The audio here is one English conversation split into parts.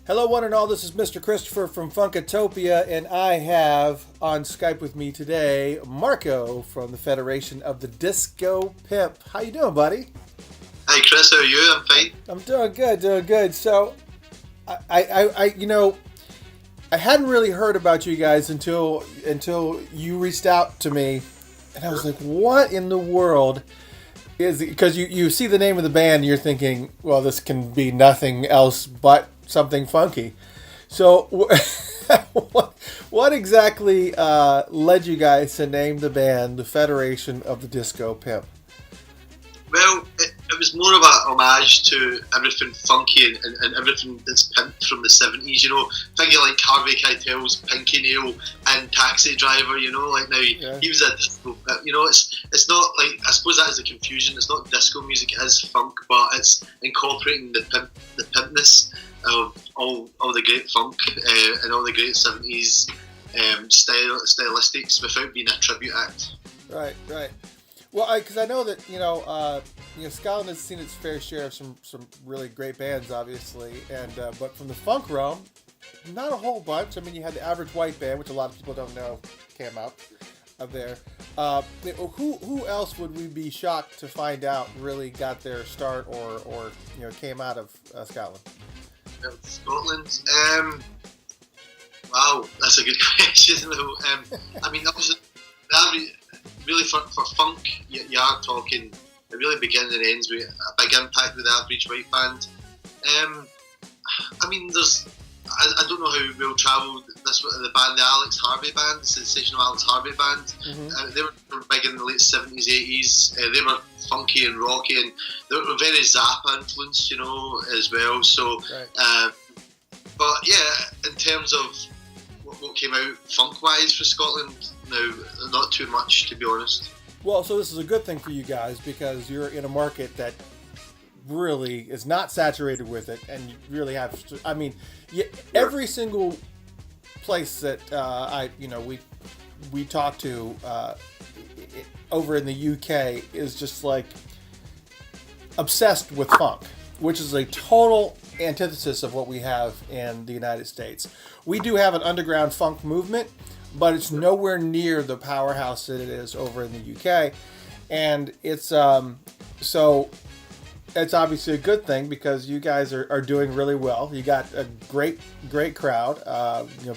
Hello, one and all. This is Mr. Christopher from Funkatopia, and I have on Skype with me today Marco from the Federation of the Disco Pimp. How you doing, buddy? Hi Chris, how are you? I'm fine. I'm doing good, doing good. So, I hadn't really heard about you guys until you reached out to me, and I was like, "What in the world is?" Because you see the name of the band, and you're thinking, "Well, this can be nothing else but something funky." So, what exactly led you guys to name the band the Federation of the Disco Pimp? Well, it was more of a homage to everything funky and everything that's pimped from the 70s, you know. Thinking like Harvey Keitel's Pinky Nail and Taxi Driver, you know, like now Yeah. he was a disco, you know, it's not like, I suppose that is the confusion, it's not disco music, it is funk, but it's incorporating the pimpness of all the great funk and all the great 70s stylistics without being a tribute act. Right, right. Well, because I know that Scotland has seen its fair share of some really great bands, obviously, and but from the funk realm, not a whole bunch. I mean, you had the Average White Band, which a lot of people don't know came out of there. Who else would we be shocked to find out really got their start or came out of Scotland? Scotland. Wow, that's a good question. I mean, that was really for funk. You are talking. It really begins and ends with a big impact with the Average White Band. I mean, I don't know how well travelled the band, the Alex Harvey Band, the sensational Alex Harvey Band. Mm-hmm. They were big in the late 70s, 80s. They were funky and rocky, and they were very Zappa influenced, you know, as well. So, Right. but yeah, in terms of what came out funk-wise for Scotland, no, not too much, to be honest. Well, so this is a good thing for you guys because you're in a market that really is not saturated with it, and you really have. I mean, every single place that we talk to over in the UK is just like obsessed with funk, which is a total antithesis of what we have in the United States. We do have an underground funk movement, but it's nowhere near the powerhouse that it is over in the UK, and it's so it's obviously a good thing because you guys are doing really well. You got a great crowd.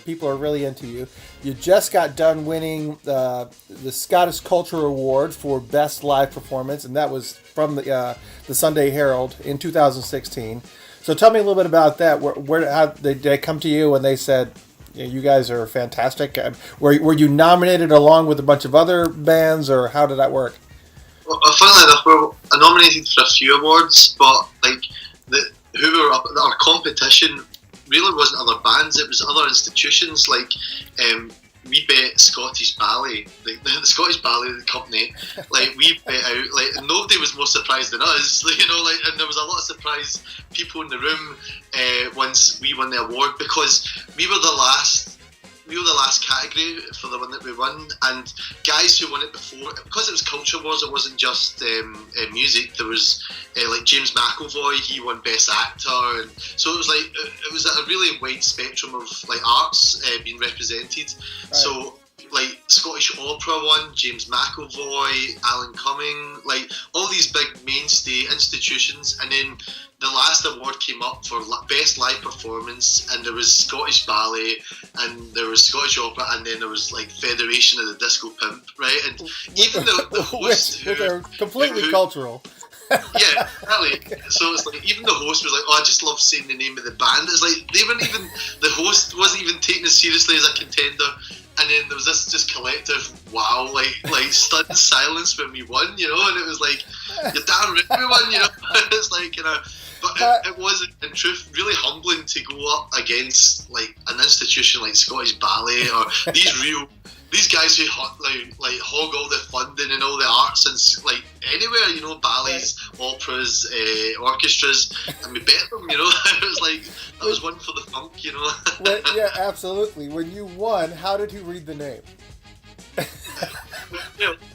People are really into you. You just got done winning the Scottish Culture Award for Best Live Performance, and that was from the Sunday Herald in 2016. So tell me a little bit about that. How did they come to you and they said, you guys are fantastic? Were you nominated along with a bunch of other bands, or how did that work? Well, funnily enough, we were nominated for a few awards, but like our competition really wasn't other bands; it was other institutions. Like we bet Scottish Ballet, like the Scottish Ballet company. Like we bet out, like and nobody was more surprised than us. You know, like and there was a lot of surprised people in the room once we won the award because we were the last category for the one that we won, and guys who won it before, because it was Culture Wars, it wasn't just music. There was like James McAvoy, he won Best Actor, and so it was like it was a really wide spectrum of like arts being represented. Right. So like Scottish Opera won, James McAvoy, Alan Cumming, like all these big mainstay institutions, and then the last award came up for Best Live Performance, and there was Scottish Ballet, and there was Scottish Opera, and then there was like Federation of the Disco Pimp, right? And even the host, which are completely cultural. Yeah, exactly. So it's like even the host was like, "Oh, I just love saying the name of the band." It's like they weren't even the host wasn't even taken as seriously as a contender. And then there was this just collective wow, like stunned silence when we won, you know, and it was like, you're damn right we won, you know. It's like, you know, but it was in truth really humbling to go up against like an institution like Scottish Ballet or these guys who like hog all the funding and all the arts and like anywhere, you know, ballets, operas, orchestras, and we bet them, you know. It was like that was one for the funk, you know. Well, yeah, absolutely. When you won, how did he read the name?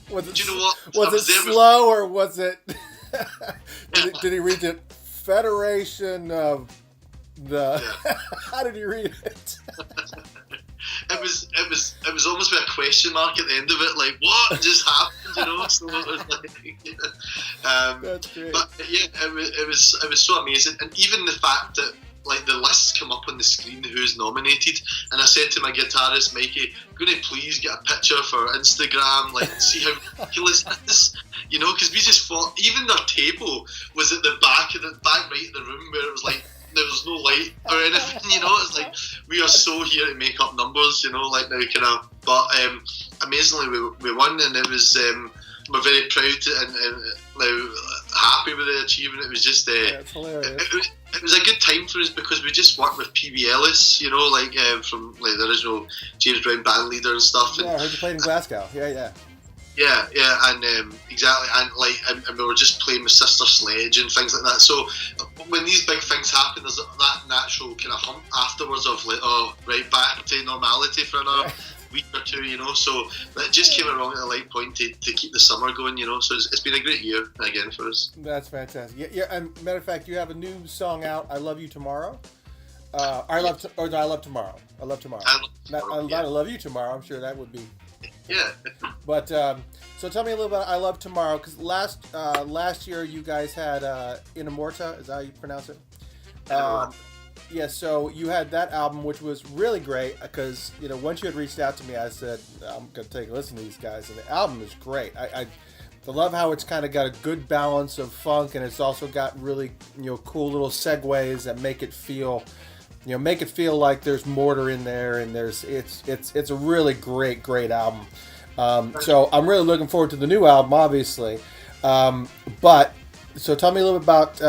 Was it, do you know what? Was it slow or was it? Did he read it? Federation of The Yeah. how did you read it? It was almost with a question mark at the end of it, like what just happened, you know? So it was like, That's great. but yeah, it was so amazing, and even the fact that like the lists come up on the screen who's nominated, and I said to my guitarist Mikey, "I'm gonna please get a picture for Instagram, like see how ridiculous this is," you know, because we just thought even their table was at the back right of the room where it was like there was no light or anything, you know. It's like we are so here to make up numbers, you know, like now kind of. But amazingly, we won, and it was we're very proud and happy with the achievement. It was just That's hilarious. it was a good time for us because we just worked with P.B. Ellis, you know, like from like the original James Brown band leader and stuff. Yeah, I heard you played in Glasgow. Yeah. Yeah, and exactly, and we were just playing with Sister Sledge and things like that. So when these big things happen, there's that natural kind of hump afterwards of like, oh, right back to normality for another week or two, you know. So it just came along at the right point to keep the summer going, you know. So it's been a great year again for us. That's fantastic. Yeah. And matter of fact, you have a new song out. I Love You Tomorrow. I love tomorrow. I love tomorrow. I love tomorrow, I love you tomorrow. I'm sure that would be. Yeah. But so tell me a little about I Love Tomorrow, because last year you guys had In Immorta, is that how you pronounce it? Yeah, so you had that album, which was really great, because you know once you had reached out to me, I said I'm gonna take a listen to these guys, and the album is great. I love how it's kind of got a good balance of funk, and it's also got really cool little segues that make it feel like there's mortar in there, and it's a really great album. So I'm really looking forward to the new album, obviously. But so tell me a little bit about.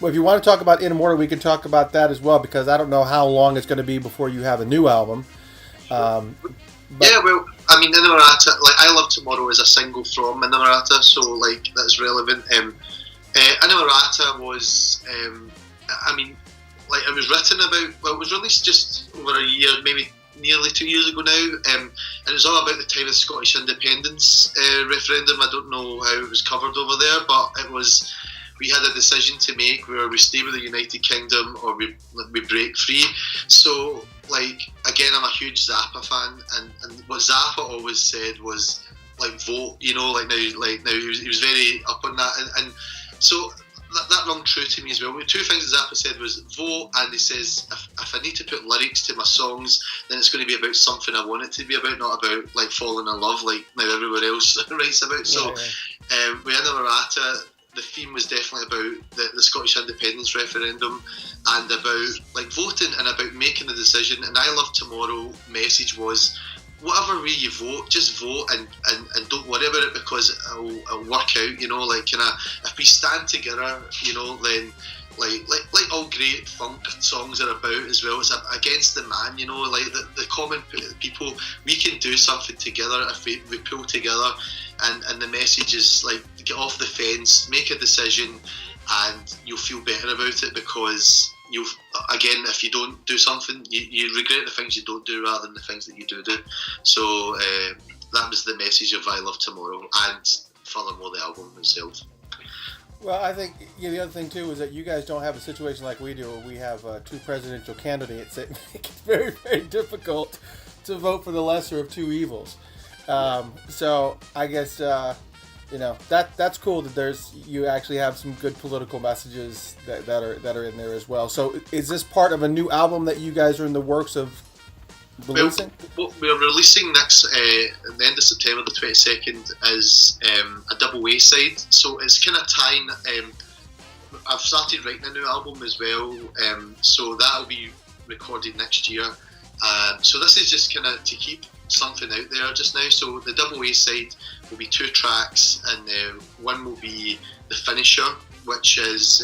Well, if you want to talk about In Immorta, we can talk about that as well, because I don't know how long it's going to be before you have a new album. Yeah, well, I mean, Inamorata, like I Love Tomorrow is a single from Inamorata, so like that's relevant. Inamorata was, I mean, like it was written about. Well, it was released just over a year, maybe nearly 2 years ago now, and it was all about the time of the Scottish independence referendum. I don't know how it was covered over there, but it was. We had a decision to make where we stay with the United Kingdom or we break free. So, like, again, I'm a huge Zappa fan, and what Zappa always said was, like, vote, you know, like now he was very up on that. And so that rung true to me as well. Two things that Zappa said was vote, and he says, if I need to put lyrics to my songs, then it's going to be about something I want it to be about, not about, like, falling in love like now everyone else writes about. So, with Inamorata, the theme was definitely about the Scottish independence referendum and about like voting and about making the decision. And I Love Tomorrow message was, whatever way you vote, just vote and don't worry about it, because it'll work out, you know, like kind of if we stand together, you know, then like all great funk songs are about as well. It's against the man, you know, like the common people, we can do something together if we pull together, and the message is like, get off the fence, make a decision, and you'll feel better about it, because if you don't do something, you regret the things you don't do rather than the things that you do. So that was the message of I Love Tomorrow, and furthermore the album itself. Well, I think the other thing too is that you guys don't have a situation like we do, where we have two presidential candidates that make it very, very difficult to vote for the lesser of two evils. So I guess that's cool that you actually have some good political messages that are in there as well. So is this part of a new album that you guys are in the works of releasing? We're releasing next at the end of September, the 22nd, as a double A side. So it's kind of tying. I've started writing a new album as well, so that'll be recorded next year. So this is just kind of to keep something out there just now. So the double A side will be 2 tracks, and one will be the finisher, which is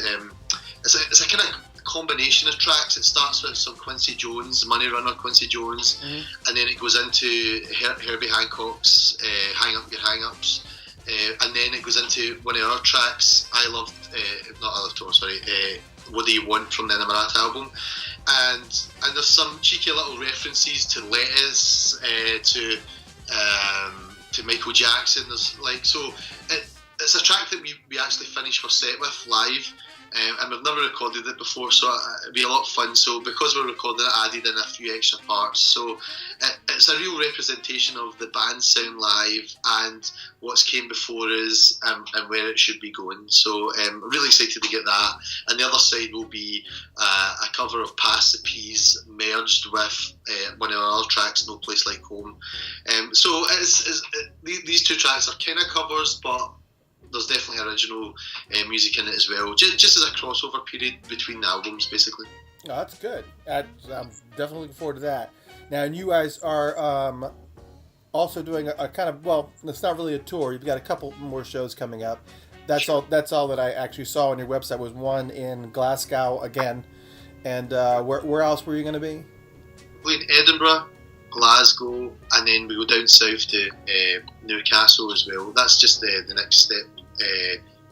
it's a kind of combination of tracks. It starts with some Quincy Jones, Money Runner Quincy Jones, and then it goes into Herbie Hancock's Hang Up Your Hang Ups, and then it goes into one of our tracks, What Do You Want, from the Inamorata album, and there's some cheeky little references to Lettuce, to Michael Jackson. There's like, so it's a track that we actually finished our set with live, and we've never recorded it before, so it'd be a lot of fun. So because we're recording it, I added in a few extra parts. So it's a real representation of the band sound live and what's came before us, and where it should be going. So I'm really excited to get that. And the other side will be a cover of Pass the Peas merged with one of our other tracks, No Place Like Home. So these two tracks are kind of covers, but there's definitely original music in it as well, just as a crossover period between the albums, basically. Oh, that's good. I'm definitely looking forward to that. Now, and you guys are also doing a kind of, well, it's not really a tour. You've got a couple more shows coming up. That's all that I actually saw on your website was one in Glasgow again. And where else were you going to be? In Edinburgh, Glasgow, and then we go down south to Newcastle as well. That's just the next step.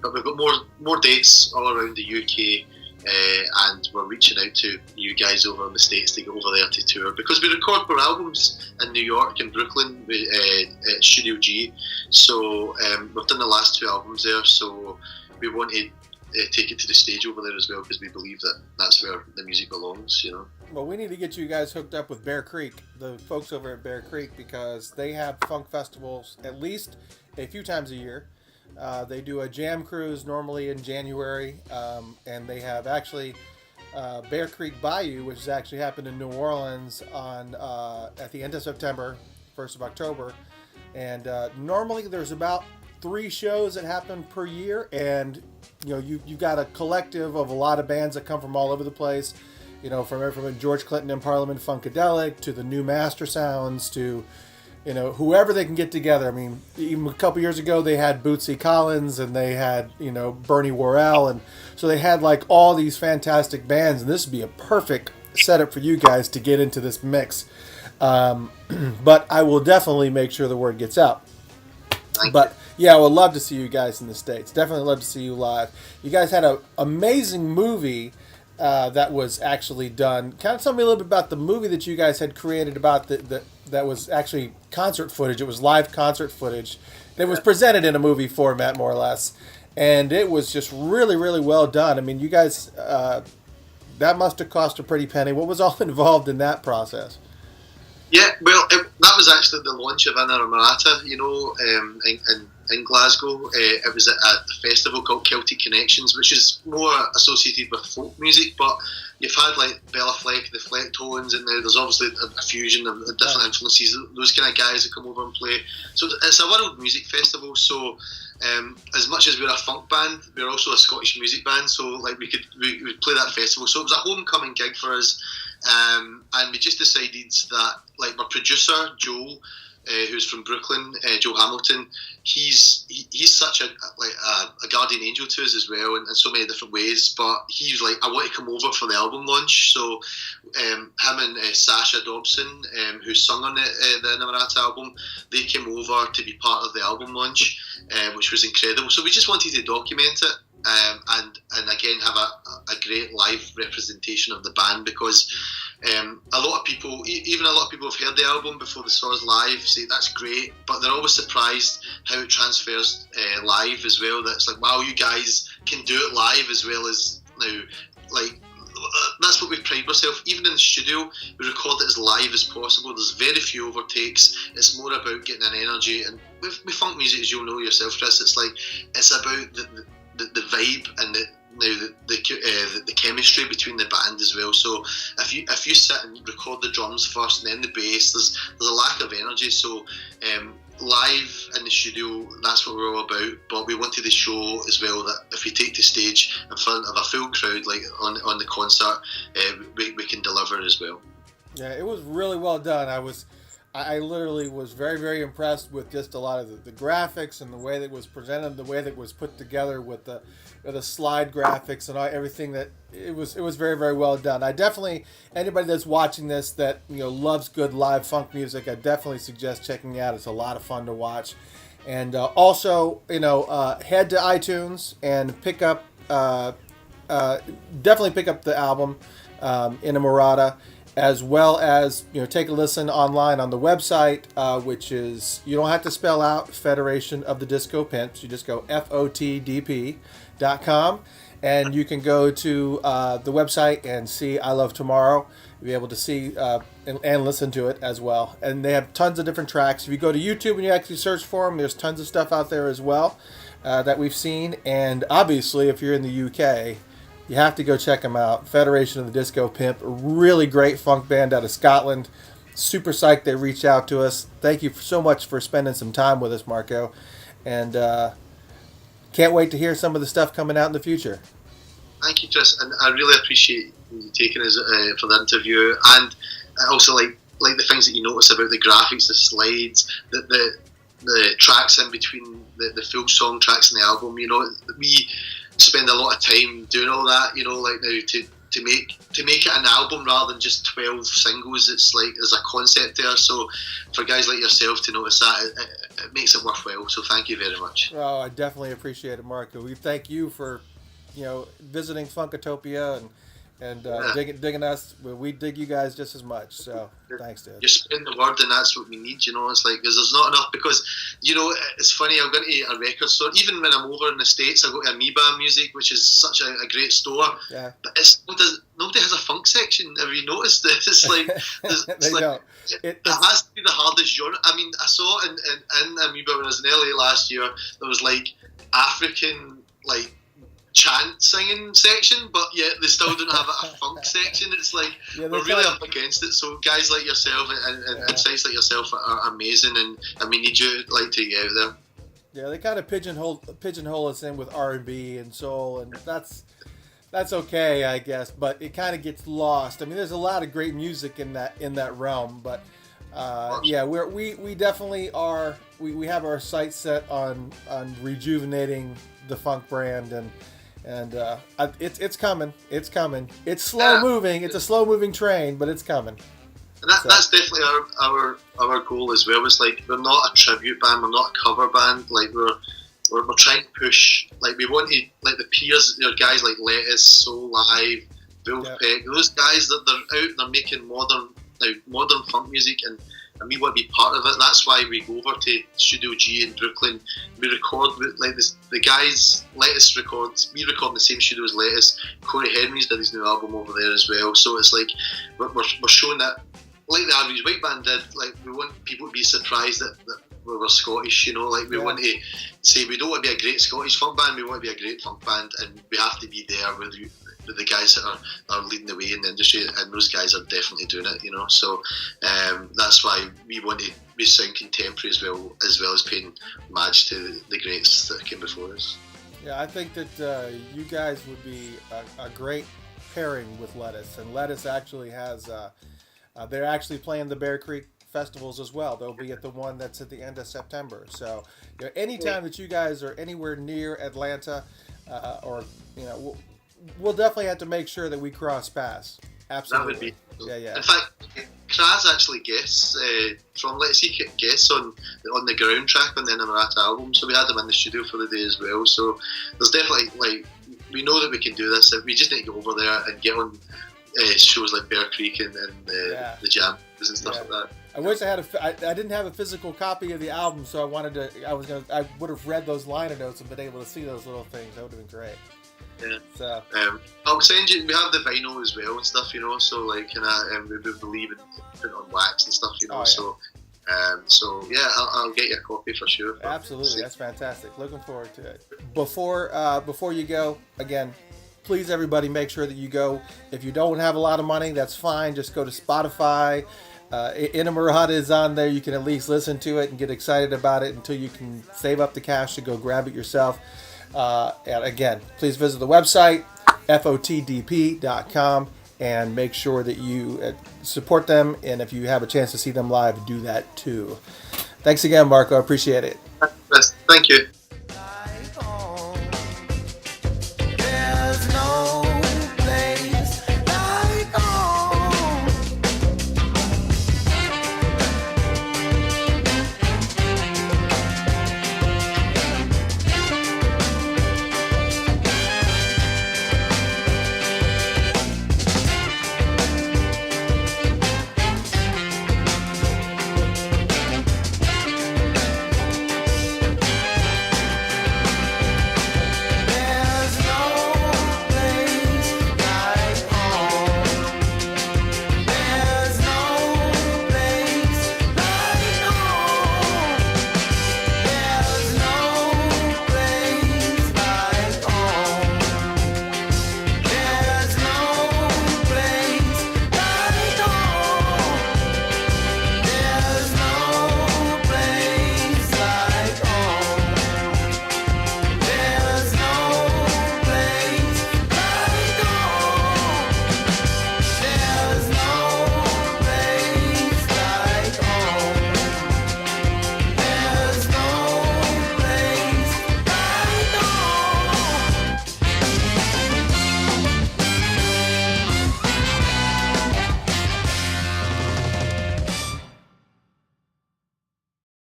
But we've got more dates all around the UK, and we're reaching out to you guys over in the States to get over there to tour, because we record more albums in New York and Brooklyn at Studio G. So we've done the last 2 albums there, so we want to take it to the stage over there as well, because we believe that that's where the music belongs, you know. Well, we need to get you guys hooked up with Bear Creek, the folks over at Bear Creek, because they have funk festivals at least a few times a year. They do a jam cruise normally in January, and they have actually Bear Creek Bayou, which has actually happened in New Orleans on at the end of September, 1st of October. And normally there's about 3 shows that happen per year, and you know you've got a collective of a lot of bands that come from all over the place. You know, from George Clinton and Parliament Funkadelic to the New Master Sounds to, you know, whoever they can get together. I mean, even a couple years ago they had Bootsy Collins and they had, you know, Bernie Worrell, and so they had like all these fantastic bands, and this would be a perfect setup for you guys to get into this mix. But I will definitely make sure the word gets out. But yeah, I would love to see you guys in the States. Definitely love to see you live. You guys had an amazing movie that was actually done. Kind of tell me a little bit about the movie that you guys had created about that was actually concert footage. It was live concert footage that was presented in a movie format, more or less. And it was just really, really well done. I mean, you guys, that must have cost a pretty penny. What was all involved in that process? Yeah, well, that was actually the launch of Inner Marata, you know, in Glasgow. It was at a festival called Celtic Connections, which is more associated with folk music, but you've had like Bella Fleck, the Flecktones, and now there's obviously a fusion of different influences, those kind of guys that come over and play. So it's a world music festival, so as much as we're a funk band, we're also a Scottish music band, so like we play that festival. So it was a homecoming gig for us. And we just decided that, like, my producer Joel, who's from Brooklyn, Joe Hamilton, he's such a guardian angel to us as well, in so many different ways. But he was like, I want to come over for the album launch. So him and Sasha Dobson, who sung on the Namarata album, they came over to be part of the album launch, which was incredible. So we just wanted to document it. And again have a great live representation of the band, because a lot of people, even a lot of people have heard the album before they saw us live, say that's great, but they're always surprised how it transfers live as well. That's like, wow, you guys can do it live as well as now. Like, that's what we pride ourselves. Even in the studio, we record it as live as possible. There's very few overtakes. It's more about getting an energy, and with funk music, as you'll know yourself, Chris, it's about the vibe and the chemistry between the band as well. So if you sit and record the drums first and then the bass, there's a lack of energy. So live in the studio, that's what we're all about. But we wanted to show as well that if we take the stage in front of a full crowd, like on the concert, we can deliver as well. Yeah, it was really well done. I literally was very, very impressed with just a lot of the graphics and the way that it was presented, the way that it was put together with the slide graphics and everything. That it was very, very well done. I definitely, anybody that's watching this that, you know, loves good live funk music, I definitely suggest checking it out. It's a lot of fun to watch. And also, you know, head to iTunes and pick up, definitely pick up the album, Inamorata. as well as take a listen online on the website, which is, you don't have to spell out Federation of the Disco Pimps. You just go FOTDP.com, and you can go to the website and see I Love Tomorrow. You'll be able to see and listen to it as well. And they have tons of different tracks. If you go to YouTube and you actually search for them, there's tons of stuff out there as well that we've seen. And obviously, if you're in the UK, you have to go check them out. Federation of the Disco Pimp, a really great funk band out of Scotland. Super psyched they reached out to us. Thank you so much for spending some time with us, Marco. And can't wait to hear some of the stuff coming out in the future. Thank you, Chris, and I really appreciate you taking us for the interview. And I also like the things that you notice about the graphics, the slides, the tracks in between the full song tracks in the album. We spend a lot of time doing all that, like now to make it an album rather than just 12 singles. It's like there's a concept there, so for guys like yourself to notice that, it makes it worthwhile. So thank you very much. Oh, I definitely appreciate it, Marco. We thank you for visiting Funkatopia and digging us. We dig you guys just as much. So thanks, dude. You're spreading the word, and that's what we need. It's like, because there's not enough. Because it's funny. I've gone to a record store. Even when I'm over in the States, I go to Amoeba Music, which is such a great store. Yeah. But nobody has a funk section. Have you noticed this? It's like it has to be the hardest genre. I mean, I saw in Amoeba when I was in LA last year, there was like African chant singing section, but yet they still don't have a funk section. It's like we're really up against it. So guys like yourself and sites like yourself are amazing, and we need you to get out there. Yeah, they kind of pigeonhole us in with R&B and soul, and that's okay, I guess. But it kind of gets lost. I mean, there's a lot of great music in that realm, but we definitely are. We have our sights set on rejuvenating the funk brand, and it's coming. It's coming. It's slow moving. It's a slow moving train, but it's coming. And that's definitely our goal as well. It's like, we're not a tribute band. We're not a cover band. Like we're trying to push. Like, we want to, like, the peers, guys like Lettuce, Soul Live, Wolfpack. Those guys that they're out, they're making modern funk music, and we want to be part of it. That's why we go over to Studio G in Brooklyn. We record with the guys. Lettuce records. We record in the same studio as Lettuce. Corey Henry's did his new album over there as well. So it's like we're showing that, like the Average White Band did. Like, we want people to be surprised that we're Scottish. We want to say we don't want to be a great Scottish funk band. We want to be a great funk band, and we have to be there with you. The guys that are leading the way in the industry, and those guys are definitely doing it, so that's why we want to be sound contemporary as well as paying homage to the greats that came before us. Yeah, I think that you guys would be a great pairing with Lettuce, and Lettuce actually has they're actually playing the Bear Creek festivals as well. They'll be at the one that's at the end of September. So anytime that you guys are anywhere near Atlanta, or we'll definitely have to make sure that we cross paths. Absolutely. That would be. Yeah. In fact, Kraz actually guests from Let's See guests on the ground track on the Inamorata album, so we had him in the studio for the day as well. So there's definitely, we know that we can do this. We just need to go over there and get on shows like Bear Creek and the Jam and stuff like that. I wish I didn't have a physical copy of the album, so I would have read those liner notes and been able to see those little things. That would have been great. Yeah. So I'll send you. We have the vinyl as well and stuff, So we believe in putting on wax and stuff, So I'll get you a copy for sure. Absolutely, that's fantastic. Looking forward to it. Before you go, again, please everybody make sure that you go. If you don't have a lot of money, that's fine. Just go to Spotify. Inamorata is on there. You can at least listen to it and get excited about it until you can save up the cash to go grab it yourself. And again, please visit the website, FOTDP.com, and make sure that you support them. And if you have a chance to see them live, do that too. Thanks again, Marco. I appreciate it. Thank you.